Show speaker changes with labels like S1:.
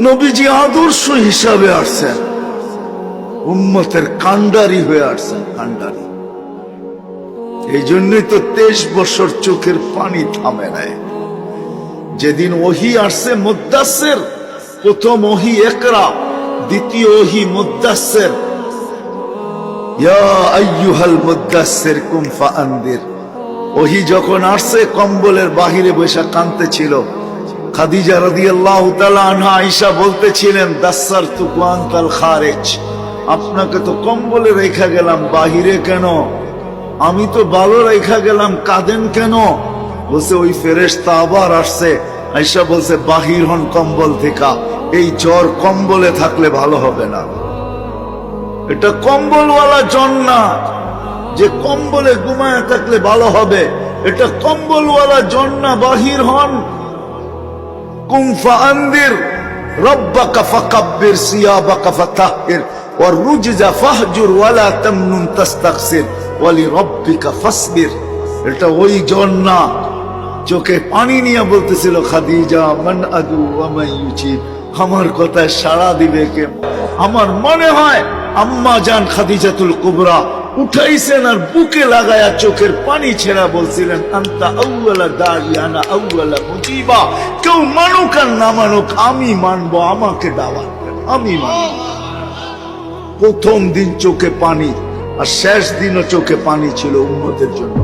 S1: নবীজি আদর্শ হিসাবে আসছেন, উম্মতের কান্ডারি হয়ে আসছেন, কান্ডারি। এই জন্যই তো 23 বছর চোখের পানি থামে নাই। যেদিন ওহী আসছে মুদ্দাসসির, প্রথম ওহী ইকরা, দ্বিতীয় ওহী মুদ্দাসসির। ইয়া আইয়ুহাল মুদ্দাসসির কুম ফাআনদির। ওহী যখন আসছে কম্বলের বাহিরে বসে কাঁদতেছিল। খাদিজা রাদিয়াল্লাহু তাআলা আনহা আয়েশা বলতেছিলেন, দাসসারতুকু আনতাল খারিজ, আপনাকে তো কম্বলে রেখা গেলাম, বাহিরে কেন? আমি তো ভালো রেখা গেলাম, কাঁদেন কেন? বলছে ওই ফেরেশতা আবার আসছে। আয়েশা বলছে বাহির হন কম্বল থেকে, এই জ্বর কম্বলে থাকলে ভালো হবে না। এটা কম্বলওয়ালা জ্বর না যে কম্বলে ঘুমায় থাকলে ভালো হবে, এটা কম্বলওয়ালা জ্বর না, বাহির হন। কুম ফাআনদির রব্বাকা ফাকাব্বির সিয়াবাকা ফাতাহহির ওয়ার রুজজা ফাহজুর ওয়ালা তামনুন তাস্তাকসির ওয়ালি রব্বিকা ফাসবির। এটা ওই জ্বর না। চোখে পানি নিয়ে বলতেছিল খাদিজা, মান আদু ওয়া মান ইউজিব, আমার কথায় সাড়া দিবে কে? আমার মনে হয় আম্মা জান খাদিজাতুল কুবরা উঠাইছেন আর বুকে লাগায়া চোখের পানি ছেড়া বলছিলেন, আনতা আউয়ালা দাঈ আনা আউয়ালা মুজিবা। কেউ মানুক আর না মানুক, আমি মানবো, আমাকে দাওয়াত দেন, আমি মানবো। প্রথম দিন চোখে পানি আর শেষ দিনও চোখে পানি ছিল উম্মতের জন্য।